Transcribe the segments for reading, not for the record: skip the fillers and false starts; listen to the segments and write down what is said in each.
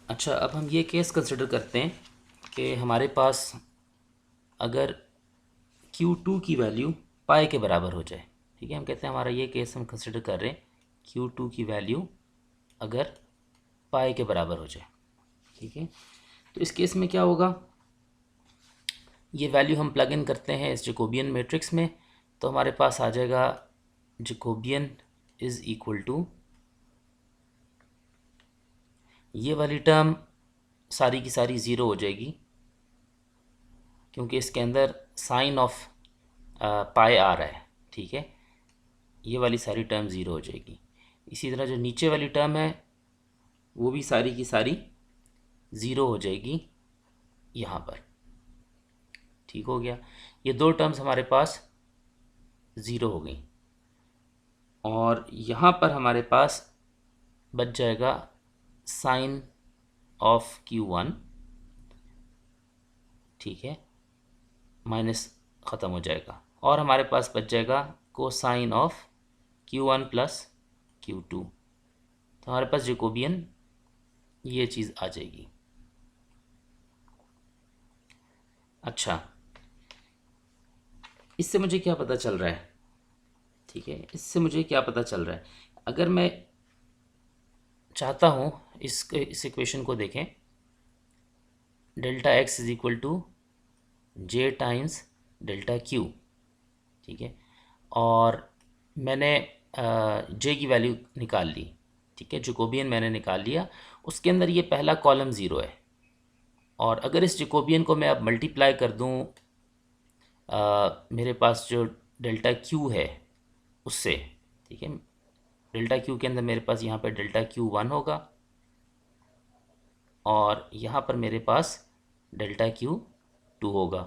अच्छा, अब हम ये केस कंसिडर करते हैं कि हमारे पास अगर Q2 की वैल्यू पाई के बराबर हो जाए। ठीक है, हम कहते हैं हमारा ये केस हम कंसिडर कर रहे हैं Q2 की वैल्यू अगर पाई के बराबर हो जाए। ठीक है, तो इस केस में क्या होगा, ये वैल्यू हम प्लग इन करते हैं इस जैकोबियन मैट्रिक्स में, तो हमारे पास आ जाएगा जैकोबियन इज़ इक्वल टू ये वाली टर्म सारी की सारी ज़ीरो हो जाएगी, क्योंकि इसके अंदर साइन ऑफ पाई आ रहा है। ठीक है, ये वाली सारी टर्म ज़ीरो हो जाएगी। इसी तरह जो नीचे वाली टर्म है वो भी सारी की सारी ज़ीरो हो जाएगी यहाँ पर। ठीक हो गया, ये दो टर्म्स हमारे पास ज़ीरो हो गई, और यहाँ पर हमारे पास बच जाएगा साइन ऑफ Q1। ठीक है, माइनस ख़त्म हो जाएगा, और हमारे पास बच जाएगा cosine of Q1 plus Q2। तो हमारे पास जैकोबियन ये चीज़ आ जाएगी। अच्छा, इससे मुझे क्या पता चल रहा है? ठीक है, इससे मुझे क्या पता चल रहा है, अगर मैं चाहता हूँ इस इक्वेशन को देखें, delta X is equal to J times delta Q. ठीक है, और मैंने जे की वैल्यू निकाल ली। ठीक है, जैकोबियन मैंने निकाल लिया, उसके अंदर ये पहला कॉलम ज़ीरो है, और अगर इस जैकोबियन को मैं अब मल्टीप्लाई कर दूँ मेरे पास जो डेल्टा क्यू है उससे। ठीक है, डेल्टा क्यू के अंदर मेरे पास यहाँ पे डेल्टा Q1 होगा, और यहाँ पर मेरे पास डेल्टा Q2 होगा।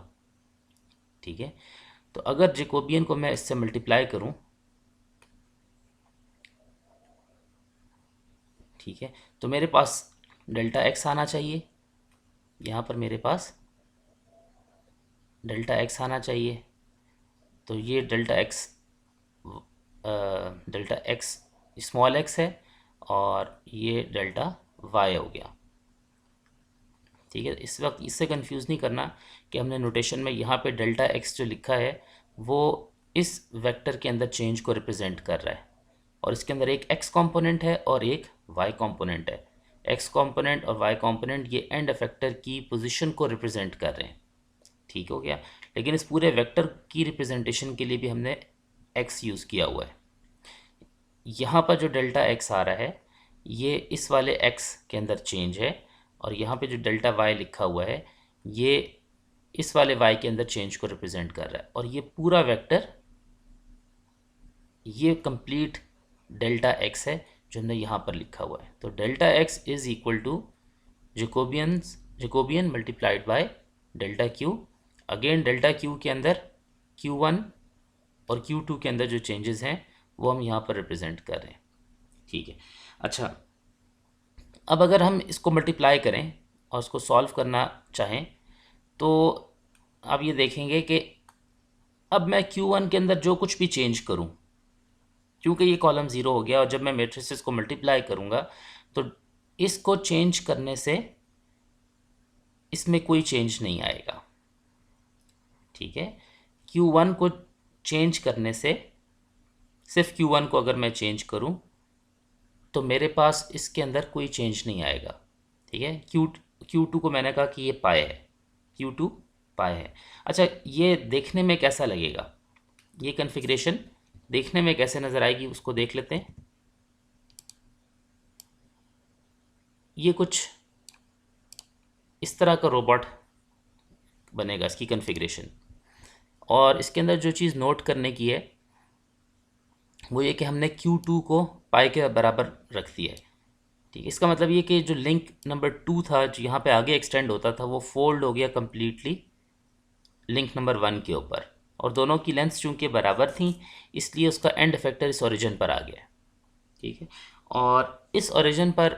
ठीक है, तो अगर जैकोबियन को मैं इससे मल्टीप्लाई करूँ, ठीक है, तो मेरे पास डेल्टा एक्स आना चाहिए, यहाँ पर मेरे पास डेल्टा एक्स आना चाहिए। तो ये डेल्टा एक्स स्मॉल एक्स है, और ये डेल्टा वाई हो गया। ठीक है, इस वक्त इससे कंफ्यूज नहीं करना कि हमने नोटेशन में यहाँ पे डेल्टा एक्स जो लिखा है वो इस वेक्टर के अंदर चेंज को रिप्रेजेंट कर रहा है, और इसके अंदर एक एक्स कंपोनेंट है और एक वाई कंपोनेंट है। एक्स कंपोनेंट और वाई कंपोनेंट ये एंड इफेक्टर की पोजीशन को रिप्रेजेंट कर रहे हैं। ठीक हो गया, लेकिन इस पूरे वेक्टर की रिप्रेजेंटेशन के लिए भी हमने एक्स यूज़ किया हुआ है। यहाँ पर जो डेल्टा एक्स आ रहा है ये इस वाले एक्स के अंदर चेंज है, और यहाँ पे जो डेल्टा वाई लिखा हुआ है ये इस वाले वाई के अंदर चेंज को रिप्रेजेंट कर रहा है, और ये पूरा वेक्टर ये कंप्लीट डेल्टा एक्स है जो हमने यहाँ पर लिखा हुआ है। तो delta X is equal to Jacobian multiplied by delta Q. Again delta Q के अंदर Q1 और Q2 के अंदर जो चेंजेस हैं वो हम यहाँ पर रिप्रेजेंट कर रहे हैं। ठीक है, अच्छा, अब अगर हम इसको मल्टीप्लाई करें और उसको सॉल्व करना चाहें, तो आप ये देखेंगे कि अब मैं Q1 के अंदर जो कुछ भी चेंज करूं, क्योंकि ये कॉलम ज़ीरो हो गया, और जब मैं मैट्रिसेस को मल्टीप्लाई करूंगा तो इसको चेंज करने से इसमें कोई चेंज नहीं आएगा। ठीक है, Q1 को चेंज करने से, सिर्फ Q1 को अगर मैं चेंज करूं तो मेरे पास इसके अंदर कोई चेंज नहीं आएगा। ठीक है, Q2 को मैंने कहा कि ये पाए है, Q2 पाए है। अच्छा, ये देखने में कैसा लगेगा, ये कन्फिग्रेशन देखने में कैसे नज़र आएगी उसको देख लेते हैं। ये कुछ इस तरह का रोबोट बनेगा, इसकी कन्फिग्रेशन। और इसके अंदर जो चीज़ नोट करने की है वो ये कि हमने Q2 को पाई के बराबर रख दिया है। ठीक है, इसका मतलब ये कि जो लिंक नंबर 2 था जो यहाँ पे आगे एक्सटेंड होता था वो फोल्ड हो गया कम्प्लीटली लिंक नंबर 1 के ऊपर, और दोनों की लेंथ चूँकि बराबर थी इसलिए उसका एंड इफेक्टर इस ओरिजिन पर आ गया। ठीक है, और इस ओरिजिन पर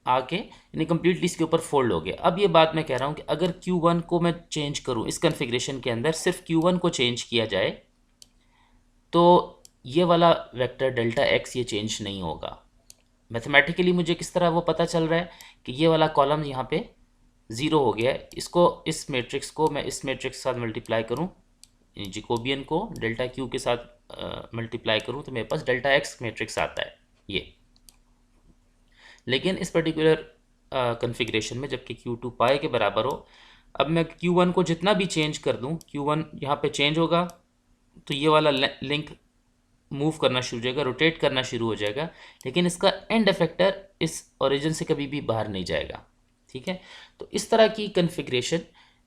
आके यानी कम्प्लीटली इसके ऊपर फोल्ड हो गया। अब ये बात मैं कह रहा हूँ कि अगर Q1 को मैं चेंज करूँ इस कन्फिग्रेशन के अंदर, सिर्फ Q1 को चेंज किया जाए तो ये वाला वेक्टर डेल्टा एक्स ये चेंज नहीं होगा। मैथमेटिकली मुझे किस तरह वो पता चल रहा है कि ये वाला कॉलम यहाँ पे ज़ीरो हो गया है, इसको इस मैट्रिक्स को मैं इस मैट्रिक्स के साथ मल्टीप्लाई करूँ, जिकोबियन को डेल्टा क्यू के साथ मल्टीप्लाई करूँ तो मेरे पास डेल्टा एक्स मैट्रिक्स आता है ये। लेकिन इस पर्टिकुलर कन्फिग्रेशन में जबकि Q2 पाई के बराबर हो, अब मैं Q1 को जितना भी चेंज कर दूँ, Q1 यहाँ पे चेंज होगा तो ये वाला लिंक मूव करना शुरू हो जाएगा, रोटेट करना शुरू हो जाएगा, लेकिन इसका एंड इफेक्टर इस ओरिजिन से कभी भी बाहर नहीं जाएगा। ठीक है, तो इस तरह की कन्फिग्रेशन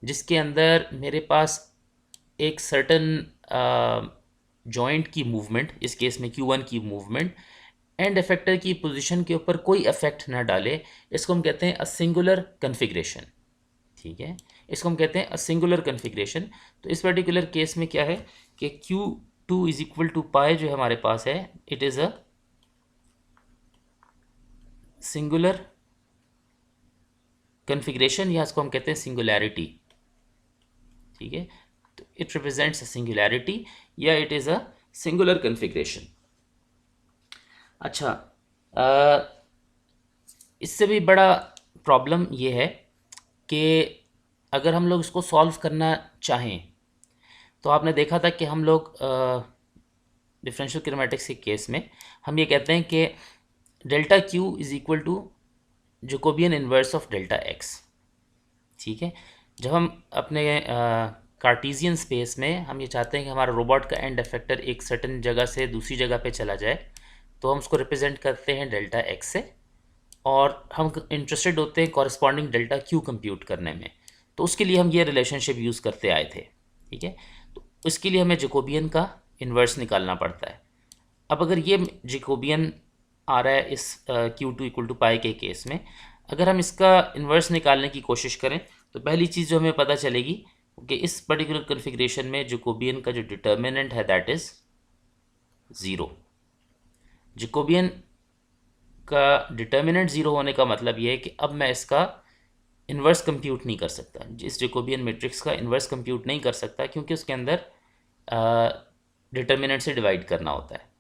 जिसके अंदर मेरे पास एक सर्टन जॉइंट की मूवमेंट, इस केस में Q1 की मूवमेंट एंड इफेक्टर की पोजीशन के ऊपर कोई इफेक्ट ना डाले, इसको हम कहते हैं अ सिंगुलर कन्फिग्रेशन। ठीक है, इसको हम कहते हैं अ सिंगुलर कन्फिग्रेशन। तो इस पर्टिकुलर केस में क्या है कि Q2 इज इक्वल टू पाई जो हमारे पास है, it is a singular configuration, या इसको हम कहते हैं सिंगुलैरिटी। ठीक है, तो इट रिप्रेजेंट्स अ सिंगुलैरिटी या it is a singular configuration. अच्छा, इससे भी बड़ा प्रॉब्लम ये है कि अगर हम लोग इसको सॉल्व करना चाहें तो आपने देखा था कि हम लोग डिफरेंशियल किनेमैटिक्स के केस में हम ये कहते हैं कि delta Q is equal to Jacobian inverse of delta X. ठीक है, जब हम अपने कार्टीजियन स्पेस में हम ये चाहते हैं कि हमारा रोबोट का एंड इफेक्टर एक सर्टन जगह से दूसरी जगह पे चला जाए, तो हम उसको रिप्रेजेंट करते हैं डेल्टा एक्स से, और हम इंटरेस्टेड होते हैं कॉरस्पॉन्डिंग डेल्टा क्यू कंप्यूट करने में, तो उसके लिए हम ये रिलेशनशिप यूज़ करते आए थे। ठीक है, तो इसके लिए हमें जैकोबियन का इन्वर्स निकालना पड़ता है। अब अगर ये जैकोबियन आ रहा है इस Q2 इक्वल टू पाई के केस में, अगर हम इसका इन्वर्स निकालने की कोशिश करें तो पहली चीज़ जो हमें पता चलेगी कि इस पर्टिकुलर कन्फिग्रेशन में जैकोबियन का जो डिटर्मिनेंट है दैट इज़ ज़ीरो। जैकोबियन का डिटर्मिनेंट ज़ीरो होने का मतलब ये है कि अब मैं इसका इन्वर्स कंप्यूट नहीं कर सकता, इस जैकोबियन मैट्रिक्स का इन्वर्स कंप्यूट नहीं कर सकता, क्योंकि उसके अंदर डिटर्मिनेंट से डिवाइड करना होता है।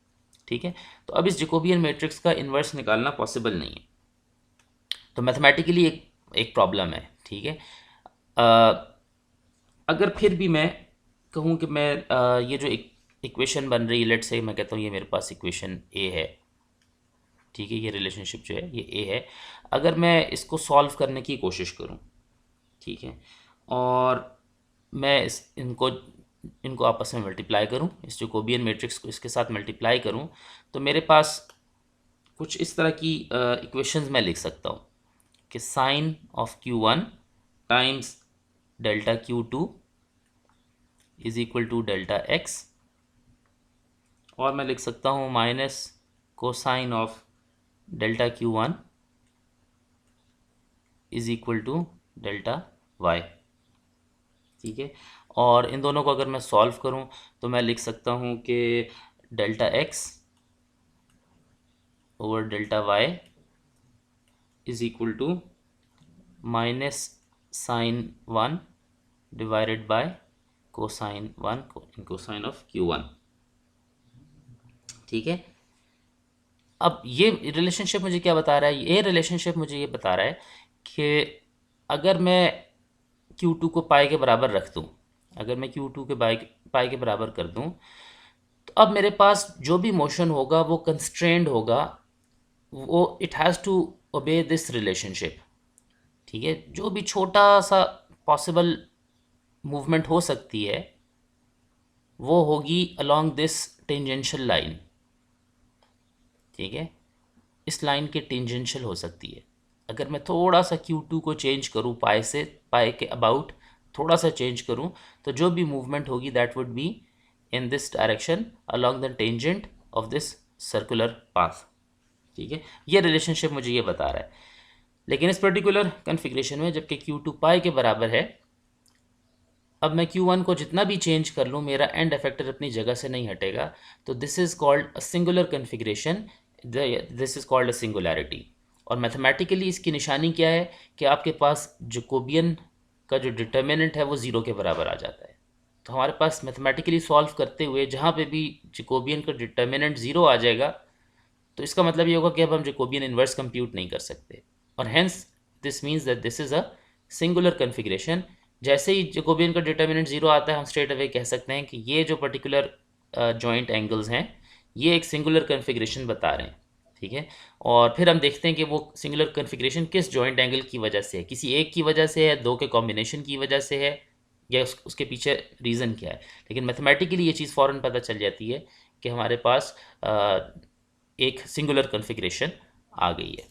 ठीक है, तो अब इस जैकोबियन मैट्रिक्स का इन्वर्स निकालना पॉसिबल नहीं है, तो मैथमेटिकली एक प्रॉब्लम है। ठीक है, अगर फिर भी मैं कहूँ कि मैं ये जो एक इक्वेशन बन रही है, लेट से मैं कहता हूँ ये मेरे पास इक्वेशन ए है। ठीक है, ये रिलेशनशिप जो है ये ए है, अगर मैं इसको सॉल्व करने की कोशिश करूँ, ठीक है, और मैं इनको आपस में मल्टीप्लाई करूँ, इस जैकोबियन मैट्रिक्स को इसके साथ मल्टीप्लाई करूँ, तो मेरे पास कुछ इस तरह की इक्वेशंस मैं लिख सकता हूँ कि sine of Q1 times delta Q2 is equal to delta X, और मैं लिख सकता हूँ minus cosine of delta Q1 is equal to delta Y. ठीक है, और इन दोनों को अगर मैं सॉल्व करूं तो मैं लिख सकता हूं कि delta X over delta Y is equal to minus sine 1 divided by cosine 1 cosine of Q1। ठीक है, अब ये रिलेशनशिप मुझे क्या बता रहा है, ये रिलेशनशिप मुझे ये बता रहा है कि अगर मैं Q2 को पाई के बराबर रख दूं, अगर मैं Q2 के पाई के बराबर कर दूं, तो अब मेरे पास जो भी मोशन होगा वो कंस्ट्रेंड होगा, वो it has to obey this relationship. ठीक है, जो भी छोटा सा पॉसिबल मूवमेंट हो सकती है वो होगी अलोंग दिस टेंजेंशियल लाइन। ठीक है, इस लाइन के टेंजेंशियल हो सकती है। अगर मैं थोड़ा सा Q2 को चेंज करूँ पाई से, पाई के अबाउट थोड़ा सा चेंज करूँ, तो जो भी मूवमेंट होगी that would be in this direction along the tangent of this circular path. ठीक है, ये रिलेशनशिप मुझे ये बता रहा है। लेकिन इस पर्टिकुलर कन्फिग्रेशन में जबकि Q2 पाई के बराबर है, अब मैं Q1 को जितना भी चेंज कर लूँ मेरा एंड इफेक्टर अपनी जगह से नहीं हटेगा, तो this is called a singular configuration, this is called a singularity. और मैथमेटिकली इसकी निशानी क्या है कि आपके पास जैकोबियन का जो डिटर्मिनेंट है वो ज़ीरो के बराबर आ जाता है। तो हमारे पास मैथमेटिकली सॉल्व करते हुए जहाँ पे भी जैकोबियन का डिटर्मिनेंट ज़ीरो आ जाएगा, तो इसका मतलब ये होगा कि अब हम जैकोबियन इन्वर्स कंप्यूट नहीं कर सकते, और hence this means that this is a singular configuration. जैसे ही जैकोबियन का डिटर्मिनेंट जीरो आता है, हम स्ट्रेट अवे कह सकते हैं कि ये जो पर्टिकुलर जॉइंट एंगल्स हैं ये एक सिंगुलर कन्फिग्रेशन बता रहे हैं, ठीक है। और फिर हम देखते हैं कि वो सिंगुलर कन्फिग्रेशन किस जॉइंट एंगल की वजह से है, किसी एक की वजह से है, दो के कॉम्बिनेशन की वजह से है, या उसके पीछे रीज़न क्या है। लेकिन मैथमेटिकली ये चीज़ फ़ौरन पता चल जाती है कि हमारे पास एक सिंगुलर कन्फिग्रेशन आ गई है।